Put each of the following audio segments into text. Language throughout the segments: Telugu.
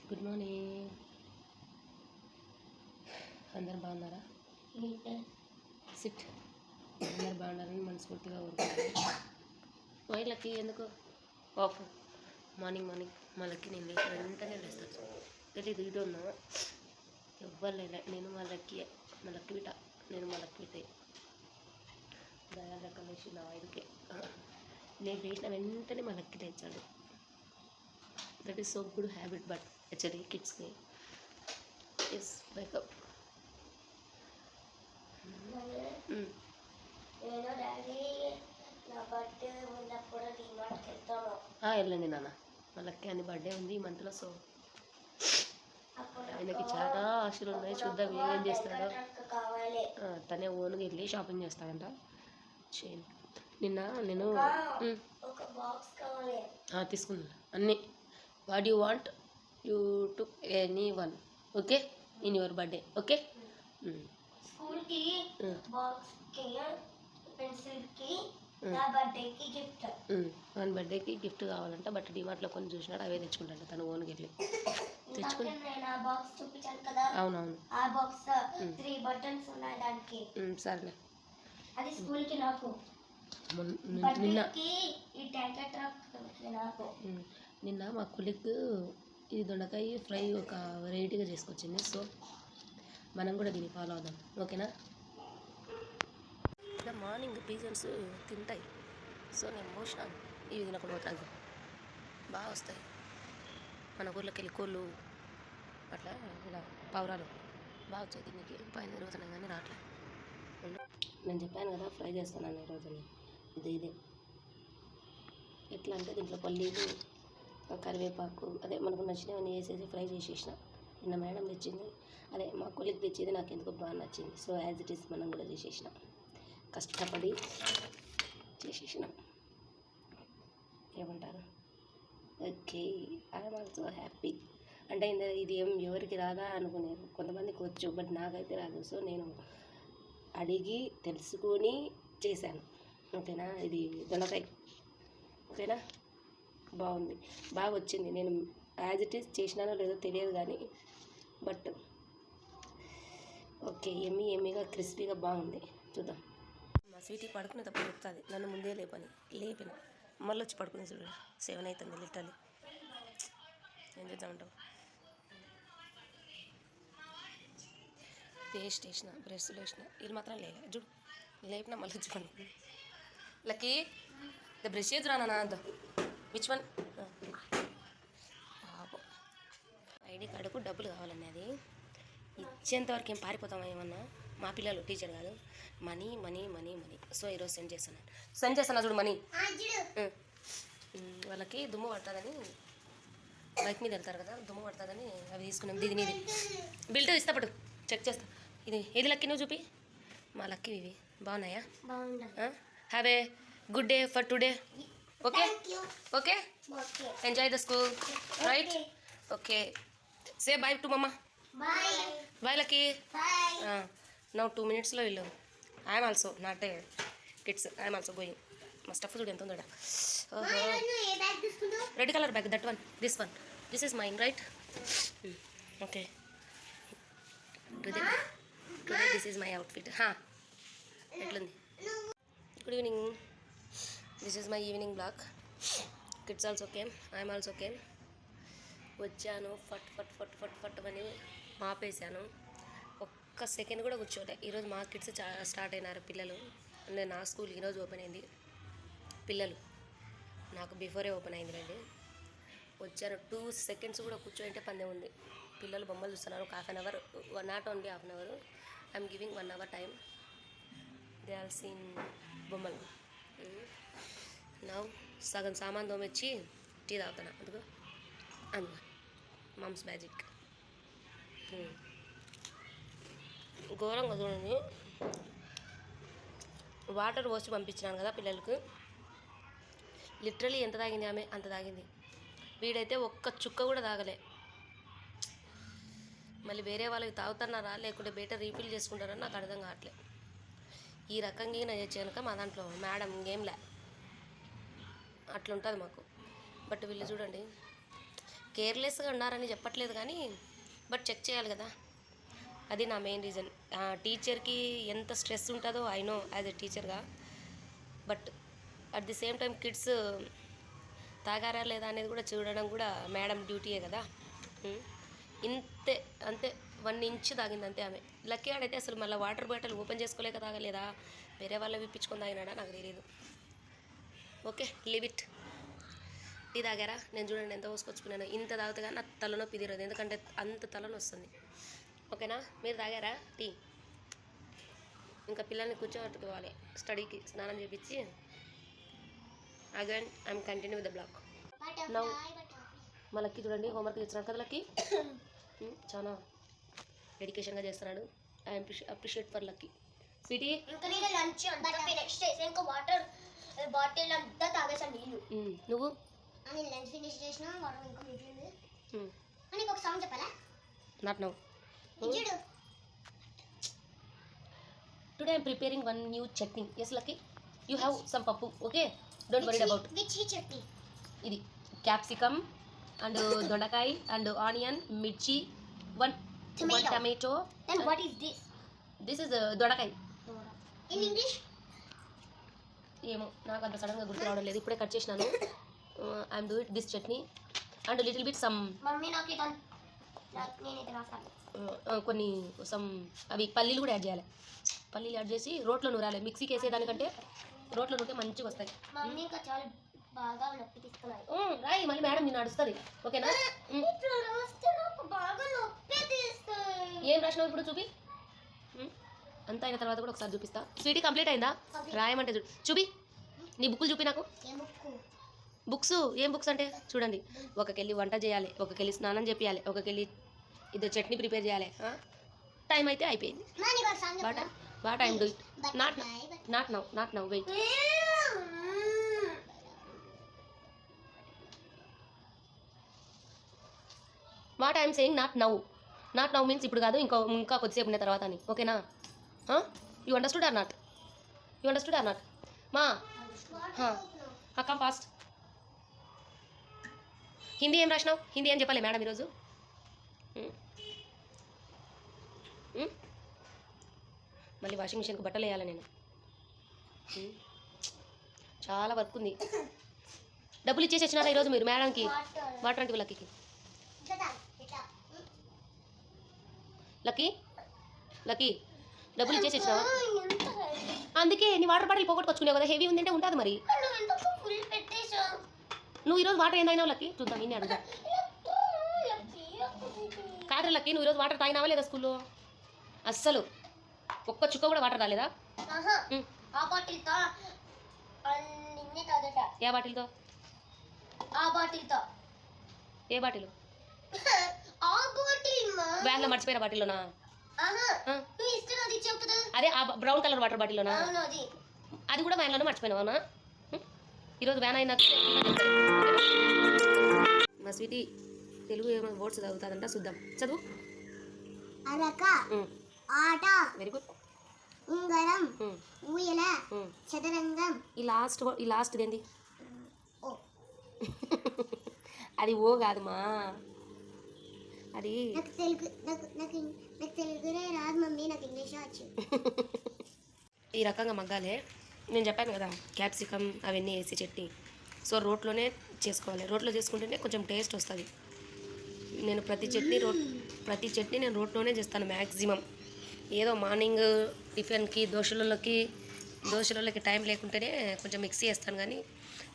Good morning. అందరు బాగున్నారా? సిట్. అందరు బాగున్నారని మనస్ఫూర్తిగా కోరుకుంటున్నాను. వైలకి ఎందుకు ఆఫ్ మార్నింగ్ మా లక్కి నేను లేచి వెంటనే లేస్తాను. తెలీదు ఇటు ఉన్నా ఎవ్వరు లేలే. నేను మా లక్కి బిట నేను మా లక్కి బిట్టే దయాల లెక్క లేచి నా 5కే నేను లేచిన వెంటనే మా లక్కి లేచాడు. That is so good habit, but actually కిడ్స్కి ఇస్ వేకప్. వెళ్ళండి నాన్న, వాళ్ళకి అని బర్త్డే ఉంది ఈ మంత్లో. సో ఆయనకి చాలా ఆశలు ఉన్నాయి. చూద్దాం ఏమేం చేస్తాడో. తనే ఓన్గా వెళ్ళి షాపింగ్ చేస్తాడంట. చేయండి. నిన్న నేను తీసుకున్నాను అన్నీ. What you want you took any one, okay, in your birthday, okay. స్కూల్కి బాక్స్కి పెన్సిల్కి నా బర్త్డేకి గిఫ్ట్. వన్ బర్త్డేకి గిఫ్ట్ కావాలంట. బట్ డిమార్ట్లో కొన్ని చూసినాడు, అవే తెచ్చుకుంటాడు తను ఓన్కి వెళ్ళి తెచ్చుకుని. బాక్స్ చూపించాను కదా, అవునవును, ఆ బాక్స్ 3 బటన్స్ ఉన్నాయి దానికి. సరేలే, అది స్కూల్కి నాకు. నిన్న మా కొలిగ్ ఈ దొండకాయ ఫ్రై ఒక వెరైటీగా చేసుకొచ్చింది. సో మనం కూడా దీన్ని ఫాలో అవుదాం, ఓకేనా. ఇలా మార్నింగ్ పీజన్స్ తింటాయి. సో నేను మోషన్ ఇవి తినకుండా పోతాను. బాగా వస్తాయి మన ఊర్లోకి వెళ్ళి కోళ్ళు అట్లా ఇలా పావురాలు బాగా వచ్చాయి. దీనికి పైన తిరుగుతున్నాం కానీ రావట్లేదు. నేను చెప్పాను కదా ఫ్రై చేస్తున్నాను ఈరోజుని. ఇదే ఎట్లా అంటే దీంట్లో పల్లీలు, కరివేపాకు, అదే మనకు నచ్చినవన్నీ వేసేసి ఫ్రై చేసేసిన. నిన్న మేడం తెచ్చింది, అదే మా కొలిక్ తెచ్చేది నాకు ఎందుకు బాగా నచ్చింది. సో యాజ్ ఇట్ ఈస్ మనం కూడా చేసేసినాం, కష్టపడి చేసేసినాం. ఏమంటారు? Okay, I'm also happy. అంటే ఇది ఏం ఎవరికి రాదా అనుకునేది, కొంతమందికి వచ్చు, బట్ నాకైతే రాదు. సో నేను అడిగి తెలుసుకొని చేశాను, ఓకేనా. ఇది దొండకాయ, ఓకేనా. బాగుంది, బాగా వచ్చింది. నేను యాజ్ ఇట్ ఈస్ చేసినానో లేదో తెలియదు కానీ, బట్ ఓకే, ఎమ్మీగా క్రిస్పీగా బాగుంది. చూద్దాం. మా స్వీటీ పడుకునే తప్ప చెప్తుంది, నన్ను ముందే లేపిన మళ్ళీ వచ్చి పడుకునే. చూడండి 7 అవుతుంది లిటరల్లీ. ఏం చేద్దామంటావు? పేస్ట్ వేసిన, బ్రష్లు వేసిన, ఇది మాత్రం చూడు లేపిన మళ్ళీ వచ్చి పడుకుని. లక్కీ ద బ్రష్ చేద్దురా నాన్న, అంత విచ్ వన్. పాపం ఐడి కార్డుకు డబ్బులు కావాలండి, అది ఇచ్చేంతవరకు ఏం పారిపోతామా ఏమన్నా. మా పిల్లలు, టీచర్ కాదు, money money money money. So ఈరోజు సెండ్ చేస్తాను చూడు మనీ. వాళ్ళకి దుమ్ము పడుతుందని బైక్ మీద వెళ్తారు కదా, దుమ్ము పడుతుందని అవి తీసుకున్నాం. దీని మీద బిల్ట్ ఇస్తాపడు, చెక్ చేస్తా. ఏది లక్కీ నువ్వు చూపి. మా లక్కీ ఇవి బాగున్నాయా? Have a good day for today, okay okay. Enjoy the school, right? Okay, say bye to mumma. Bye Lucky. Now 2 minutesలో వెళ్ళు. I'm also not a kids, I'm also going. మా స్టఫ్ చూడు ఎంత ఉందో. Red colour bag, that one, this is mine, right? Okay, today this is my outfit. ఎట్లుంది? Good evening, this is my evening blog. Kids also came, I'm also came. వచ్చాను, ఫట్ ఫట్ ఫట్ ఫట్ ఫట్ అని మాపేశాను. ఒక్క సెకండ్ కూడా కూర్చోలే. ఈరోజు మా కిడ్స్ స్టార్ట్ అయినారు పిల్లలు. నా స్కూల్ ఈరోజు ఓపెన్ అయింది. పిల్లలు నాకు బిఫోరే ఓపెన్ అయింది రండి. వచ్చారు, 2 seconds కూడా కూర్చోంటే పందెం ఉంది. పిల్లలు బొమ్మలు చూస్తున్నారు. ఒక 1/2 hour, not only 1/2 hour, I'm giving 1 hour time. They all seen బొమ్మలు. నా సగం సామాన్ తోమొచ్చి టీ తాగుతున్నా. అందుకో మమ్స్ మ్యాజిక్. ఘోరంగా చూడండి, వాటర్ పోసి పంపించినాను కదా పిల్లలకు. లిటరలీ ఎంత తాగింది ఆమె, అంత తాగింది. వీడైతే ఒక్క చుక్క కూడా తాగలే. మళ్ళీ వేరే వాళ్ళకి తాగుతున్నారా లేకుంటే బయట రీఫిల్ చేసుకుంటారా నాకు అర్థం కావట్లే. ఈ రకంగా నేను చేయనుక మా దాంట్లో మేడం ఇంకేంలే అట్లుంటుంది మాకు. బట్ వీళ్ళు చూడండి, కేర్లెస్గా ఉన్నారని చెప్పట్లేదు కానీ బట్ చెక్ చేయాలి కదా, అది నా మెయిన్ రీజన్. టీచర్కి ఎంత స్ట్రెస్ ఉంటుందో ఐ నో యాజ్ ఎ టీచర్గా, but at the same time kids తాగారా లేదా అనేది కూడా చూడడం కూడా మేడం డ్యూటీయే కదా. ఇంతే అంతే 1 ఇంచ్ తాగింది అంతే ఆమె. లక్కీ ఆడైతే అసలు మళ్ళీ వాటర్ బాటిల్ ఓపెన్ చేసుకోలేక తాగలేదా, వేరే వాళ్ళ విప్పించుకొని తాగినాడా నాకు తెలియదు. Okay leave it. టీ తాగారా? నేను చూడండి ఎంత పోసుకొచ్చుకున్నాను. ఇంత తాగితే కానీ నా తలనొప్పి తీరదు, ఎందుకంటే అంత తలనొప్పి వస్తుంది. ఓకేనా? మీరు తాగారా టీ? ఇంకా పిల్లల్ని కూర్చోబెట్టుకోవాలి, స్టడీకి స్నానం చేయించి again I'm continue with the blog. నవ్వు మా లక్కీ చూడండి హోంవర్క్ ఇచ్చినాడు కదా లక్కీ. చాలా డెడికేషన్గా చేస్తున్నాడు. I appreciate for Lucky. Sweetie ఇంకా నేను లంచ్ అంతా ఫినిష్ చేసి ఇంకా వాటర్ బాటిల్ అంతా తాగేసాను నీళ్ళు. నువ్వు? నేను లంచ్ ఫినిష్ చేసిన వాటర్ ఇంకా మిగిలింది. నీకు ఒక సాంగ్ చెప్పాలా? Not now. చూడు today I'm preparing one new chutney. Yes Lucky, you have some pappu. Okay, don't worry about. Which chutney? ఇది capsicum and dondakaya and onion, mirchi, one tomato. Then what is this? This is dondakaya. In English? ఏమో నాకు అంత సడన్గా గుర్తు రావడం లేదు, ఇప్పుడే కట్ చేసినాను. I'm do it this chutney and little bit some mummy నాకు ఇది నేనైతే రాస్తాను. కొన్ని సమ్ అవి పల్లీలు కూడా యాడ్ చేయాలి. పల్లీలు యాడ్ చేసి రోట్లో నూరాలి. మిక్సీకి వేసేదానికంటే రోట్లో నూరితే మంచిగా వస్తాయి. మమ్మీ ఇంకా చాలా బాగా నొప్పి తీసుకున్నాయి. రాయి మళ్ళీ మేడం నిన్ను నడుస్తుంది. ఓకేనా? బాగా నొప్పి తీస్తాయి. ఏం రాసినావు ఇప్పుడు చూపి. అంతా అయిన తర్వాత కూడా ఒకసారి చూపిస్తా. స్వీటీ కంప్లీట్ అయిందా? రాయమంటే చూపి. నీ బుక్కులు చూపి నాకు. బుక్స్ ఏం బుక్స్ అంటే చూడండి, ఒకకెళ్ళి వంట చేయాలి, ఒకకెళ్ళి స్నానం చేయాలి, ఒకకెళ్ళి ఇది చట్నీ ప్రిపేర్ చేయాలి. టైం అయితే అయిపోయింది. What I'm do it. Not now wait. What I'm saying not now means ఇప్పుడు కాదు, ఇంకా కొద్దిసేపు ఉన్న తర్వాత అని. ఓకేనా? You understood or not? మా కమ్ ఫాస్ట్. హిందీ ఏం రాసినావు? హిందీ ఏం చెప్పాలి మేడం ఈరోజు? మళ్ళీ వాషింగ్ మిషన్కి బట్టలు వేయాలి నేను. చాలా వర్క్ ఉంది. డబ్బులు ఇచ్చేసి వచ్చినారా ఈరోజు మీరు మేడంకి? వాటర్ అంటే లక్కీకి. లక్కీ డబ్బులు ఇచ్చేసి వచ్చినావా? అందుకే నీ వాటర్ బాటిల్ పోగొట్టుకొచ్చుకునేవు కదా, హెవీ ఉందంటే ఉంటుంది మరి. నువ్వు ఈరోజు వాటర్ ఏం తాగినావు లక్కీ? చూద్దాం, ఇన్ని అడుగుతా. కాదు లక్కీ, నువ్వు ఈరోజు వాటర్ తాగినావా లేదా స్కూల్లో? అస్సలు ఒక్క చుక్క కూడా వాటర్ రాలేదా? ఏ బాటిల్తో? ఏ బాటిల్? వ్యాన్లో మర్చిపోయిన బాటిల్లోనా? అదే ఆ బ్రౌన్ కలర్ వాటర్ బాటిల్లోనా? అది కూడా వ్యాన్లోనే మర్చిపోయినావా? ఈరోజు వ్యాన్ అయినా మా స్వీటీ తెలుగు ఏమైనా వర్డ్స్ చదువుతుందంట, చూద్దాం. చదువు. Very good. ఉంగరం, ఊయల, చదరంగం. ఈ లాస్ట్ ఏంది? అది ఓ కాదుమా, అది నాకు తెలుగునే రాదు మమ్మీ, నాకు ఇంగ్లీష్ వచ్చు. ఈ రకంగా మగ్గాలే. నేను చెప్పాను కదా క్యాప్సికమ్ అవన్నీ వేసి చట్నీ. సో రోట్లోనే చేసుకోవాలి. రోట్లో చేసుకుంటేనే కొంచెం టేస్ట్ వస్తుంది. నేను ప్రతి చట్నీ నేను రోట్లోనే చేస్తాను మ్యాక్సిమం. ఏదో మార్నింగ్ టిఫిన్కి దోశలకి టైం లేకుంటేనే కొంచెం మిక్సీ వేస్తాను, కానీ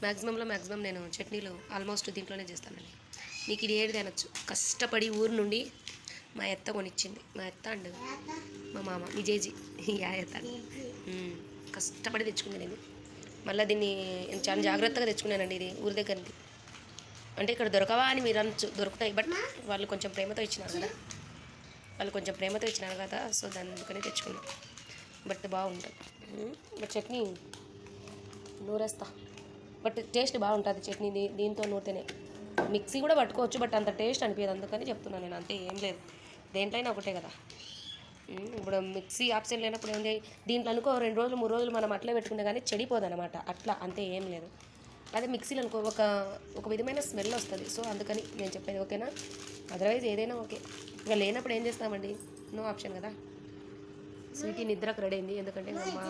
మ్యాక్సిమం నేను చట్నీలు ఆల్మోస్ట్ దీంట్లోనే చేస్తానండి. నీకు ఇది ఏది తినచ్చు. కష్టపడి ఊరు నుండి మా అత్త కొనిచ్చింది. మా అత్త అండ్ మా మామ నిజేజీ ఎత్త కష్టపడి తెచ్చుకుంది నేను. మళ్ళీ దీన్ని చాలా జాగ్రత్తగా తెచ్చుకున్నానండి. ఇది ఊరి దగ్గరది అంటే ఇక్కడ దొరకవా అని మీరు అనొచ్చు, దొరుకుతాయి. బట్ వాళ్ళు కొంచెం ప్రేమతో ఇచ్చినారు కదా, సో అందుకనే తెచ్చుకున్నాను. బట్ బాగుంటుంది. బట్ చట్నీ నూరేస్తా, బట్ టేస్ట్ బాగుంటుంది చట్నీ దీంతో నూరితేనే. మిక్సీ కూడా పట్టుకోవచ్చు, బట్ అంత టేస్ట్ అనిపించదు. అందుకని చెప్తున్నాను నేను, అంతే, ఏం లేదు. దేంట్లైనా ఒకటే కదా. ఇప్పుడు మిక్సీ ఆప్షన్ లేనప్పుడు ఏంటి, దీంట్లో అనుకో 2 రోజులు 3 రోజులు మనం అట్లే పెట్టుకుంటే కానీ చెడిపోదు అనమాట. అట్లా అంతే, ఏం లేదు. అదే మిక్సీలో అనుకో ఒక విధమైన స్మెల్ వస్తుంది. సో అందుకని నేను చెప్పేది, ఓకేనా? అదర్వైజ్ ఏదైనా ఓకే. ఇక లేనప్పుడు ఏం చేస్తామండి, నో ఆప్షన్ కదా. స్వీటీ నిద్రకు రెడీ అయింది, ఎందుకంటే మా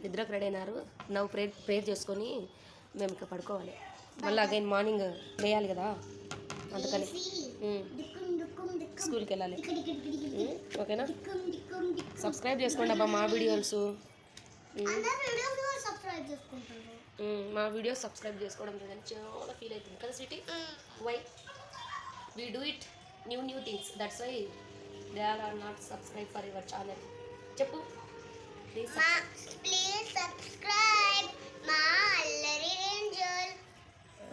నిద్రకు రెడీ అయినారు. నవ్వు ప్రేర్ చేసుకొని మేము ఇక్కడ పడుకోవాలి. మళ్ళీ అగైన్ మార్నింగ్ లేయాలి కదా, అందుకని స్కూల్కి వెళ్ళాలి. ఓకేనా? సబ్స్క్రైబ్ చేసుకోండి అబ్బా మా వీడియోస్. మా వీడియోస్ సబ్స్క్రైబ్ చేసుకోవడం లేదని చాలా ఫీల్ అవుతుంది కదా sweetie. Why we do it new things, that's why they are not subscribe for your channel. చెప్పు ప్లీజ్ సబ్స్క్రైబ్ మా అల్లరి ఏంజల్.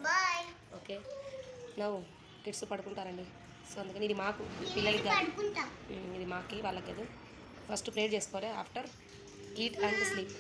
బాయ్. ఓకే, నవ్వు కిడ్స్ పడుకుంటారండి. సో అందుకని ఇది మాకు పిల్లలకి కాదు, ఇది మాకి వాళ్ళకి. ఫస్ట్ ప్రేర్ చేసుకోవాలి, ఆఫ్టర్ ఈట్ అండ్ స్లీప్.